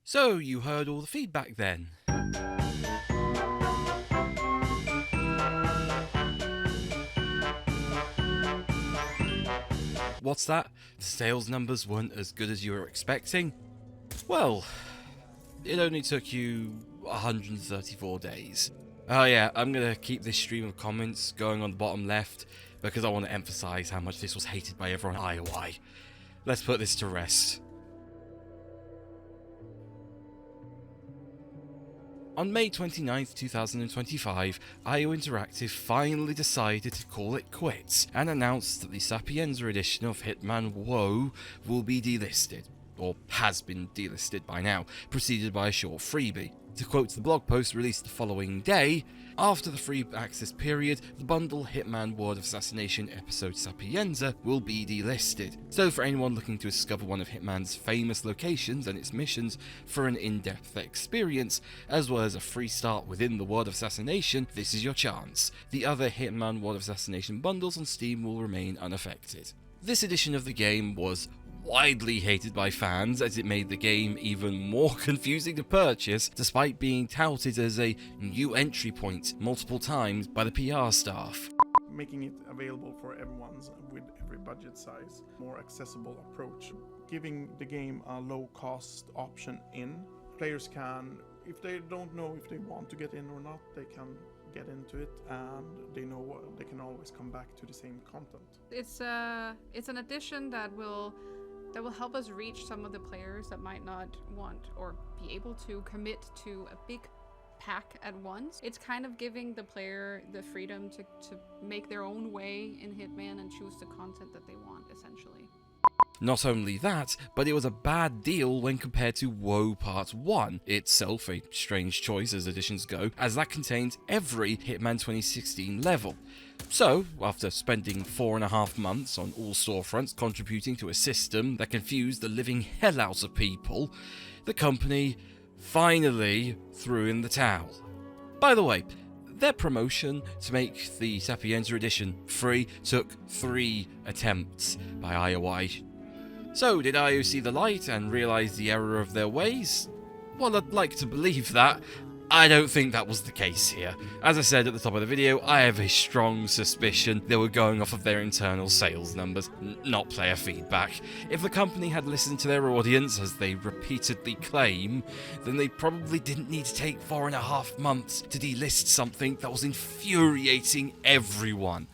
So, you heard all the feedback then? What's that? The sales numbers weren't as good as you were expecting? Well, it only took you 134 days. Oh yeah, I'm gonna keep this stream of comments going on the bottom left because I want to emphasize how much this was hated by everyone at IOI. Let's put this to rest. On May 29th, 2025, IO Interactive finally decided to call it quits and announced that the Sapienza edition of Hitman WoW will be delisted, or has been delisted by now, preceded by a short freebie. To quote the blog post released the following day, after the free access period, the bundle Hitman Word of Assassination episode Sapienza will be delisted. So for anyone looking to discover one of Hitman's famous locations and its missions for an in-depth experience, as well as a free start within the Word of Assassination, this is your chance. The other Hitman Word of Assassination bundles on Steam will remain unaffected. This edition of the game was widely hated by fans as it made the game even more confusing to purchase, despite being touted as a new entry point multiple times by the PR staff. Making it available for everyone's with every budget size, more accessible approach, giving the game a low-cost option in. Players can, if they don't know if they want to get in or not, they can get into it, and they know they can always come back to the same content. It's an addition that will help us reach some of the players that might not want or be able to commit to a big pack at once. It's kind of giving the player the freedom to make their own way in Hitman and choose the content that they want, essentially. Not only that, but it was a bad deal when compared to WoW Part 1, itself a strange choice as editions go, as that contains every Hitman 2016 level. So, after spending 4.5 months on all storefronts contributing to a system that confused the living hell out of people, the company finally threw in the towel. By the way, their promotion to make the Sapienza edition free took 3 attempts by IOI. So, did IO see the light and realise the error of their ways? Well, I'd like to believe that. I don't think that was the case here. As I said at the top of the video, I have a strong suspicion they were going off of their internal sales numbers, not player feedback. If the company had listened to their audience, as they repeatedly claim, then they probably didn't need to take 4.5 months to delist something that was infuriating everyone.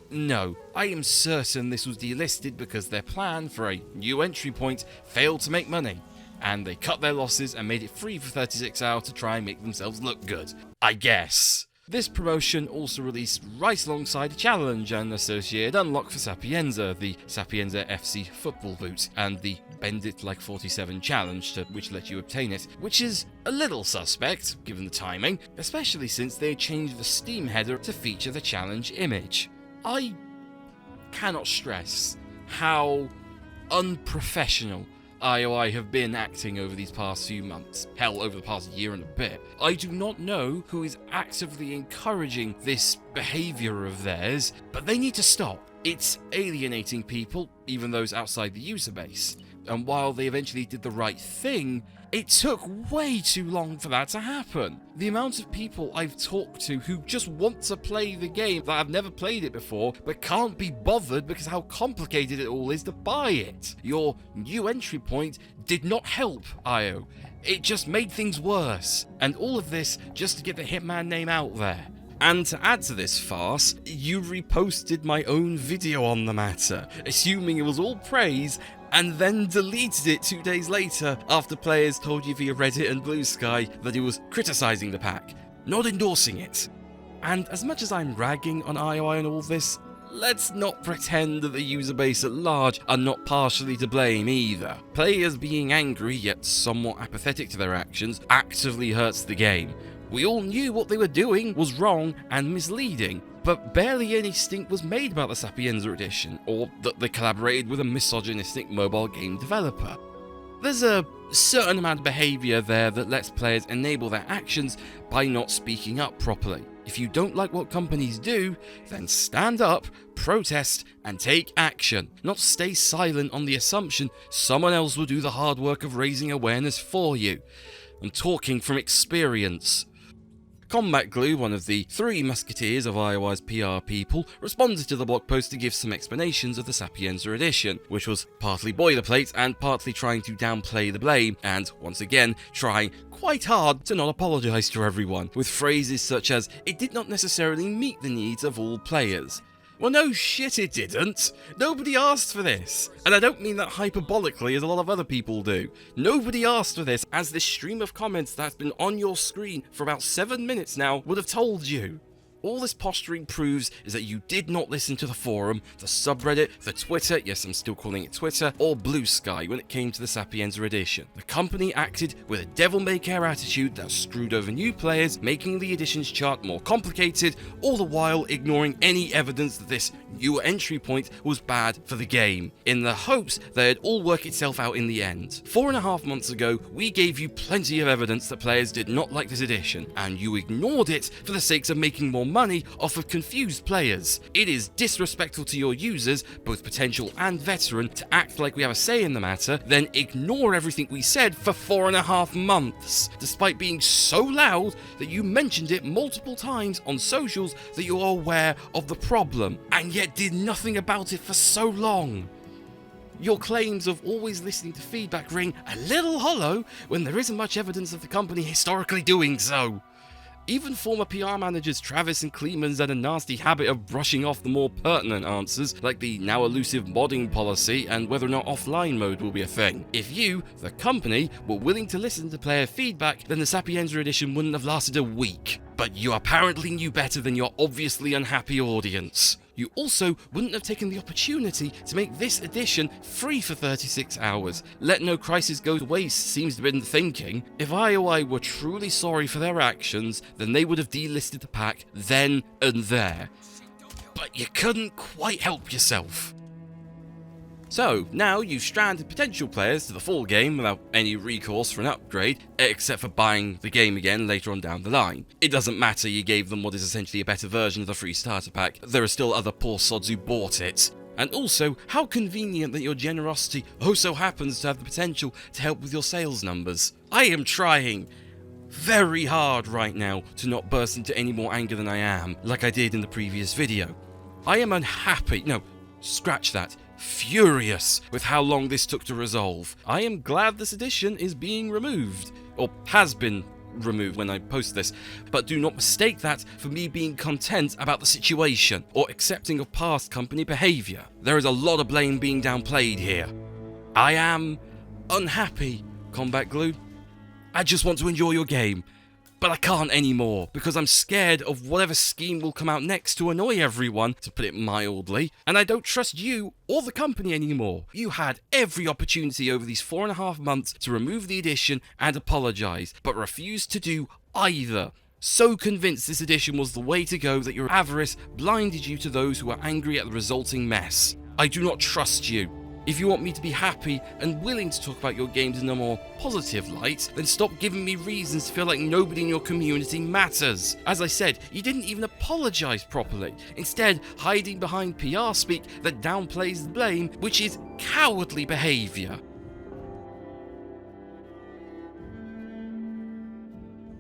No, I am certain this was delisted because their plan for a new entry point failed to make money, and they cut their losses and made it free for 36 hours to try and make themselves look good, I guess. This promotion also released right alongside a challenge and associated unlock for Sapienza, the Sapienza FC football boot, and the Bend It Like 47 challenge, which let you obtain it, which is a little suspect, given the timing, especially since they changed the Steam header to feature the challenge image. I cannot stress how unprofessional IOI have been acting over these past few months, hell, over the past year and a bit. I do not know who is actively encouraging this behaviour of theirs, but they need to stop. It's alienating people, even those outside the user base. And while they eventually did the right thing, it took way too long for that to happen. The amount of people I've talked to who just want to play the game that have never played it before, but can't be bothered because how complicated it all is to buy it. Your new entry point did not help, IO. It just made things worse. And all of this just to get the Hitman name out there. And to add to this farce, you reposted my own video on the matter, assuming it was all praise, and then deleted it 2 days later after players told you via Reddit and Blue Sky that it was criticising the pack, not endorsing it. And as much as I'm ragging on IOI and all this, let's not pretend that the user base at large are not partially to blame either. Players being angry yet somewhat apathetic to their actions actively hurts the game. We all knew what they were doing was wrong and misleading, but barely any stink was made about the Sapienza edition, or that they collaborated with a misogynistic mobile game developer. There's a certain amount of behaviour there that lets players enable their actions by not speaking up properly. If you don't like what companies do, then stand up, protest, and take action. Not stay silent on the assumption someone else will do the hard work of raising awareness for you. I'm talking from experience. Combat Glue, one of the 3 musketeers of IOI's PR people, responded to the blog post to give some explanations of the Sapienza edition, which was partly boilerplate and partly trying to downplay the blame, and once again trying quite hard to not apologise to everyone, with phrases such as, "It did not necessarily meet the needs of all players." Well, no shit it didn't. Nobody asked for this. And I don't mean that hyperbolically as a lot of other people do. Nobody asked for this, as this stream of comments that's been on your screen for about 7 minutes now would have told you. All this posturing proves is that you did not listen to the forum, the subreddit, the Twitter, yes I'm still calling it Twitter, or Blue Sky when it came to the Sapienza edition. The company acted with a devil-may-care attitude that screwed over new players, making the edition's chart more complicated, all the while ignoring any evidence that this newer entry point was bad for the game, in the hopes that it'd all work itself out in the end. 4.5 months ago, we gave you plenty of evidence that players did not like this edition, and you ignored it for the sake of making more money off of confused players. It is disrespectful to your users, both potential and veteran, to act like we have a say in the matter, then ignore everything we said for 4.5 months, despite being so loud that you mentioned it multiple times on socials that you are aware of the problem, and yet did nothing about it for so long. Your claims of always listening to feedback ring a little hollow when there isn't much evidence of the company historically doing so. Even former PR managers Travis and Kleeman's had a nasty habit of brushing off the more pertinent answers, like the now elusive modding policy and whether or not offline mode will be a thing. If you, the company, were willing to listen to player feedback, then the Sapienza edition wouldn't have lasted a week. But you apparently knew better than your obviously unhappy audience. You also wouldn't have taken the opportunity to make this edition free for 36 hours. Let no crisis go to waste seems to have been the thinking. If IOI were truly sorry for their actions, then they would have delisted the pack then and there. But you couldn't quite help yourself. So, now you've stranded potential players to the full game without any recourse for an upgrade, except for buying the game again later on down the line. It doesn't matter you gave them what is essentially a better version of the free starter pack, there are still other poor sods who bought it. And also, how convenient that your generosity so happens to have the potential to help with your sales numbers. I am trying very hard right now to not burst into any more anger than I am, like I did in the previous video. I am unhappy, no, scratch that. Furious with how long this took to resolve. I am glad this edition is being removed, or has been removed when I post this, but do not mistake that for me being content about the situation, or accepting of past company behaviour. There is a lot of blame being downplayed here. I am unhappy, Combat Glue. I just want to enjoy your game, but I can't anymore, because I'm scared of whatever scheme will come out next to annoy everyone, to put it mildly, and I don't trust you or the company anymore. You had every opportunity over these 4.5 months to remove the edition and apologise, but refused to do either. So convinced this edition was the way to go that your avarice blinded you to those who were angry at the resulting mess. I do not trust you. If you want me to be happy and willing to talk about your games in a more positive light, then stop giving me reasons to feel like nobody in your community matters. As I said, you didn't even apologise properly, instead hiding behind PR speak that downplays the blame, which is cowardly behaviour.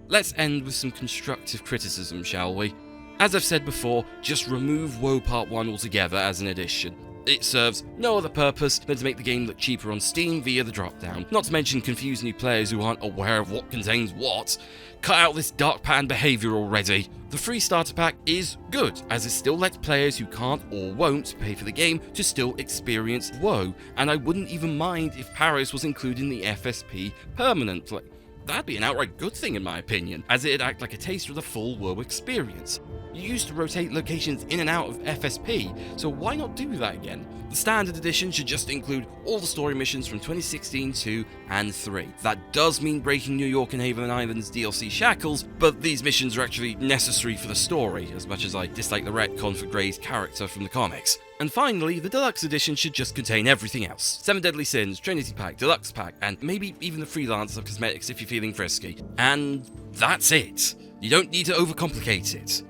Let's end with some constructive criticism, shall we? As I've said before, just remove Woe Part 1 altogether as an addition. It serves no other purpose than to make the game look cheaper on Steam via the drop-down, not to mention confuse new players who aren't aware of what contains what. Cut out this dark pattern behaviour already. The free starter pack is good, as it still lets players who can't or won't pay for the game to still experience WoW, and I wouldn't even mind if Paris was included in the FSP permanently. That'd be an outright good thing in my opinion, as it'd act like a taster of the full WoW experience. You used to rotate locations in and out of FSP, so why not do that again? The standard edition should just include all the story missions from 2016, 2, and 3. That does mean breaking New York and Haven Island's DLC shackles, but these missions are actually necessary for the story, as much as I dislike the retcon for Grey's character from the comics. And finally, the Deluxe Edition should just contain everything else. 7 Deadly Sins, Trinity Pack, Deluxe Pack, and maybe even the Freelancer cosmetics if you're feeling frisky. And that's it. You don't need to overcomplicate it.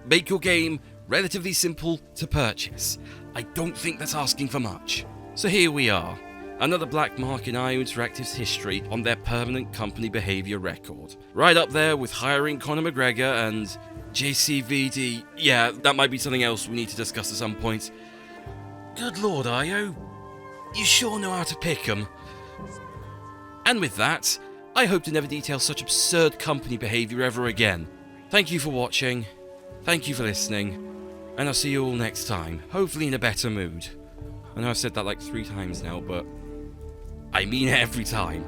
make your game relatively simple to purchase. I don't think that's asking for much. So here we are, another black mark in IO Interactive's history on their permanent company behaviour record. Right up there with hiring Conor McGregor and JCVD. Yeah, that might be something else we need to discuss at some point. Good lord, IO. You sure know how to pick 'em. And with that, I hope to never detail such absurd company behaviour ever again. Thank you for watching, thank you for listening, and I'll see you all next time, hopefully in a better mood. I know I've said that like 3 times now, but I mean it every time.